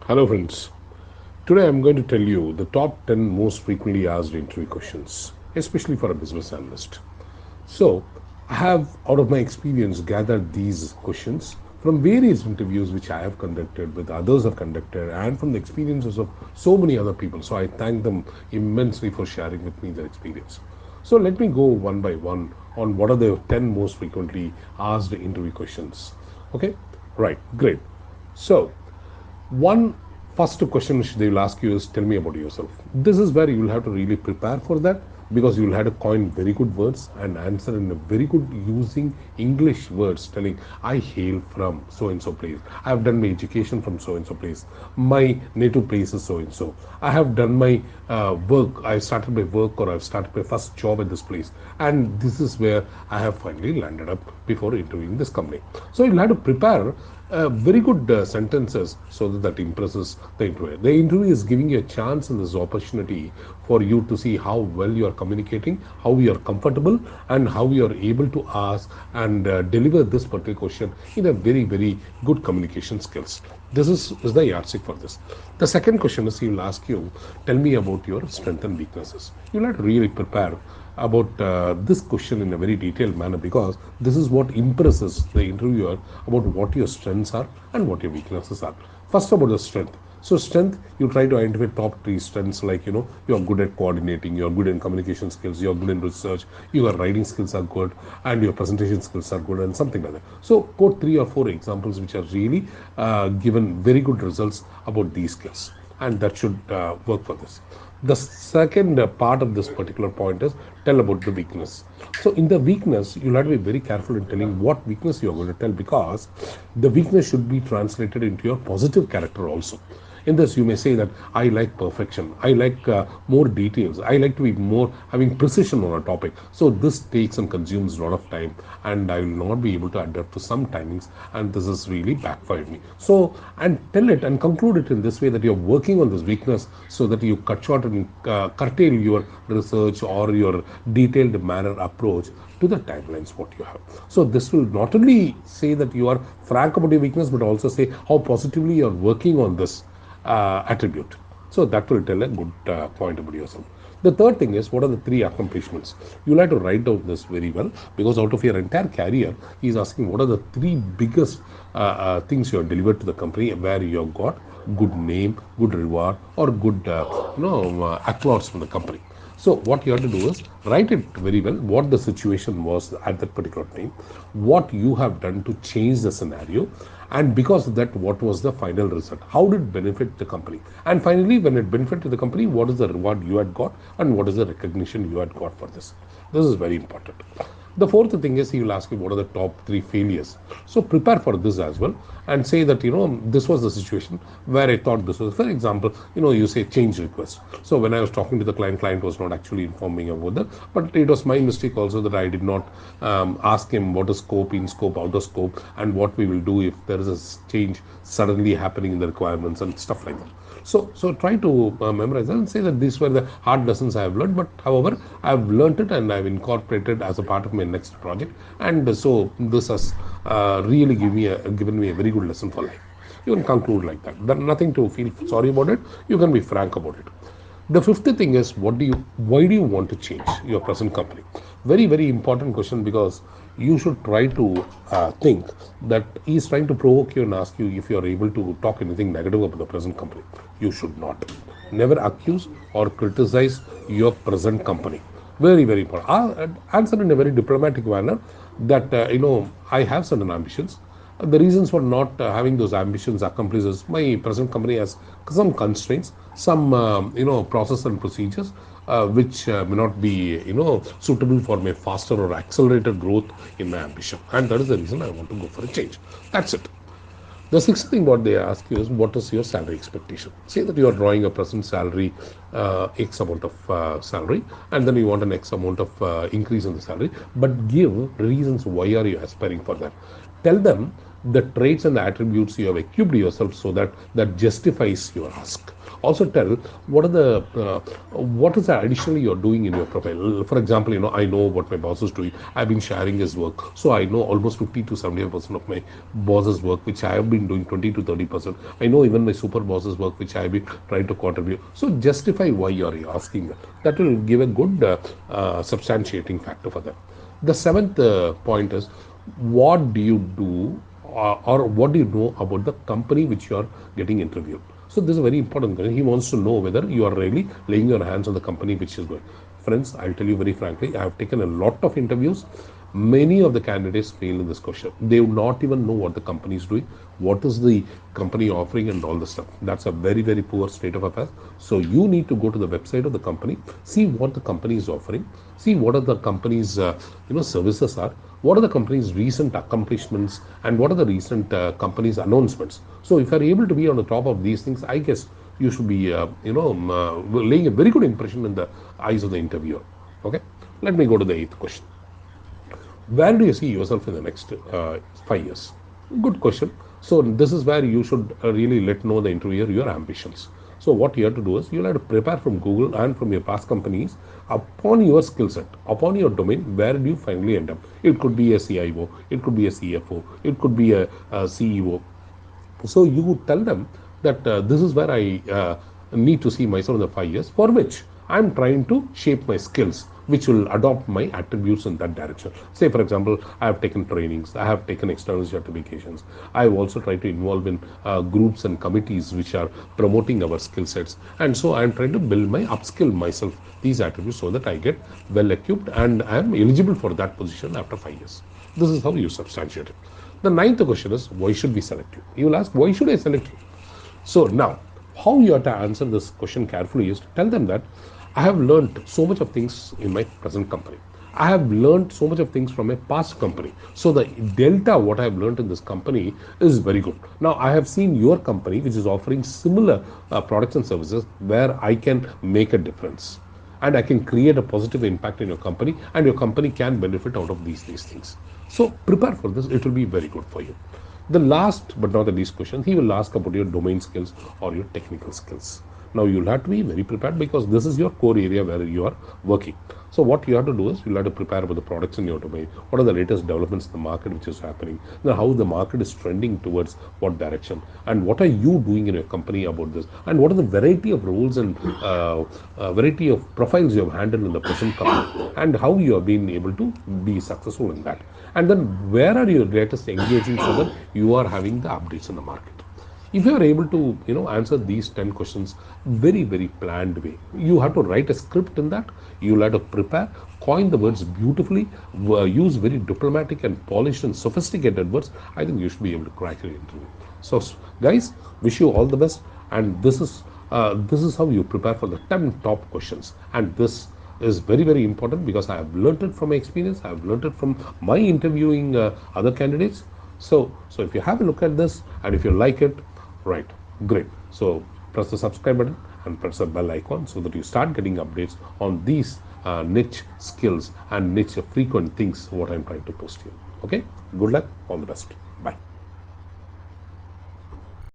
Hello, friends. Today I'm going to tell you the top 10 most frequently asked interview questions, especially for a business analyst. So, I have, out of my experience, gathered these questions from various interviews which I have conducted, with others have conducted, and from the experiences of so many other people. So, I thank them immensely for sharing with me their experience. So, let me go one by one on what are the 10 most frequently asked interview questions. Okay, right, great. So, one first question which they will ask you is, tell me about yourself. This is where you will have to really prepare for that, because you will have to coin very good words and answer in a very good using English words, telling I hail from so and so place, I have done my education from so and so place, my native place is so and so, I have done my work, I started my work, or I've started my first job at this place, and this is where I have finally landed up before interviewing this company. So you'll have to prepare very good sentences so that impresses the interviewer. The interview is giving you a chance and this opportunity for you to see how well you are communicating, how you are comfortable, and how you are able to ask and deliver this particular question in a very, very good communication skills. This is the yardstick for this. The second question is, he will ask you, tell me about your strengths and weaknesses. You'll have to really prepare about this question in a very detailed manner, because this is what impresses the interviewer about what your strengths are and what your weaknesses are. First, about the strength. So strength, you try to identify top three strengths, like you're good at coordinating, you're good in communication skills, you're good in research, your writing skills are good, and your presentation skills are good, and something like that. So quote three or four examples which are really given very good results about these skills, and that should work for this. The second part of this particular point is, tell about the weakness. So in the weakness, you'll have to be very careful in telling what weakness you're going to tell, because the weakness should be translated into your positive character also. In this, you may say that I like perfection, I like more details, I like to be more having precision on a topic. So this takes and consumes a lot of time, and I will not be able to adapt to some timings, and this has really backfired me. So, and tell it and conclude it in this way, that you're working on this weakness so that you cut short and curtail your research or your detailed manner approach to the timelines what you have. So this will not only say that you are frank about your weakness, but also say how positively you're working on this attribute. So that will tell a good point about yourself. The third thing is, what are the three accomplishments? You'll have to write down this very well, because out of your entire career, he's asking what are the three biggest things you have delivered to the company, where you have got good name, good reward, or good applause from the company. So what you have to do is write it very well, what the situation was at that particular time, what you have done to change the scenario, and because of that, what was the final result, how did it benefit the company, and finally, when it benefited the company, what is the reward you had got, and what is the recognition you had got for this. This is very important. The fourth thing is, he will ask you what are the top three failures. So prepare for this as well, and say that this was the situation where I thought this was. For example, you say change request. So when I was talking to the client was not actually informing about that, but it was my mistake also that I did not ask him what is scope, in scope, out of scope, and what we will do if there is a change suddenly happening in the requirements and stuff like that. So try to memorize that and say that these were the hard lessons I have learned, but however, I have learned it and I have incorporated as a part of my next project, and so this has really given me a very good lesson for life. You can conclude like that. Then nothing to feel sorry about it. You can be frank about it. The fifth thing is, why do you want to change your present company? Very, very important question, because you should try to think that he is trying to provoke you and ask you if you are able to talk anything negative about the present company. You should not. Never accuse or criticize your present company. Very, very important. Answer in a very diplomatic manner that, I have certain ambitions. The reasons for not having those ambitions accomplished is my present company has some constraints, some process and procedures which may not be suitable for my faster or accelerated growth in my ambition, and that is the reason I want to go for a change. That's it. The sixth thing what they ask you is, what is your salary expectation? Say that you are drawing a present salary, X amount of salary, and then you want an X amount of increase in the salary, but give reasons why are you aspiring for that. Tell them the traits and the attributes you have equipped yourself so that that justifies your ask. Also tell what are the what is that additionally you're doing in your profile. For example, I know what my boss is doing. I've been sharing his work, so I know almost 50 to 75% of my boss's work, which I have been doing 20 to 30%. I know even my super boss's work, which I've been trying to contribute. So justify why you're asking that. That will give a good substantiating factor for them. The seventh point is, what do you do, or what do you know about the company which you are getting interviewed? So this is a very important question. He wants to know whether you are really laying your hands on the company which is going. Friends, I'll tell you very frankly, I have taken a lot of interviews. Many of the candidates fail in this question. They would not even know what the company is doing, what is the company offering, and all the stuff. That's a very, very poor state of affairs. So you need to go to the website of the company, see what the company is offering, see what are the company's services are, what are the company's recent accomplishments, and what are the recent company's announcements. So if you are able to be on the top of these things, I guess you should be laying a very good impression in the eyes of the interviewer. Okay, let me go to the eighth question. Where do you see yourself in the next 5 years? Good question. So this is where you should really let know the interviewer your ambitions. So what you have to do is you'll have to prepare from Google and from your past companies upon your skill set, upon your domain. Where do you finally end up? It could be a CIO, it could be a CFO, it could be a CEO. So you would tell them that this is where I need to see myself in the 5 years, for which I'm trying to shape my skills, which will adopt my attributes in that direction. Say, for example, I have taken trainings, I have taken external certifications. I have also tried to involve in groups and committees which are promoting our skill sets. And so I'm trying to build my upskill myself, these attributes, so that I get well equipped and I am eligible for that position after 5 years. This is how you substantiate it. The ninth question is, why should we select you? You will ask, why should I select you? So now, how you have to answer this question carefully is to tell them that I have learned so much of things in my present company. I have learned so much of things from my past company. So the delta, what I have learned in this company is very good. Now I have seen your company, which is offering similar products and services where I can make a difference. And I can create a positive impact in your company, and your company can benefit out of these things. So prepare for this, it will be very good for you. The last but not the least question, he will ask about your domain skills or your technical skills. Now you'll have to be very prepared because this is your core area where you are working. So what you have to do is you'll have to prepare about the products in your domain. What are the latest developments in the market which is happening? Now how the market is trending towards what direction, and what are you doing in your company about this? And what are the variety of roles and variety of profiles you have handled in the present company, and how you have been able to be successful in that? And then where are your greatest engaging so that you are having the updates in the market? If you are able to answer these 10 questions very, very planned way, you have to write a script in that. You'll have to prepare, coin the words beautifully, use very diplomatic and polished and sophisticated words. I think you should be able to crack your interview. So guys, wish you all the best. And this is how you prepare for the 10 top questions. And this is very, very important because I have learned it from my experience. I have learned it from my interviewing other candidates. So if you have a look at this and if you like it, right, great. So press the subscribe button and press the bell icon so that you start getting updates on these niche skills and niche frequent things what I'm trying to post here. Okay, good luck, all the best, bye.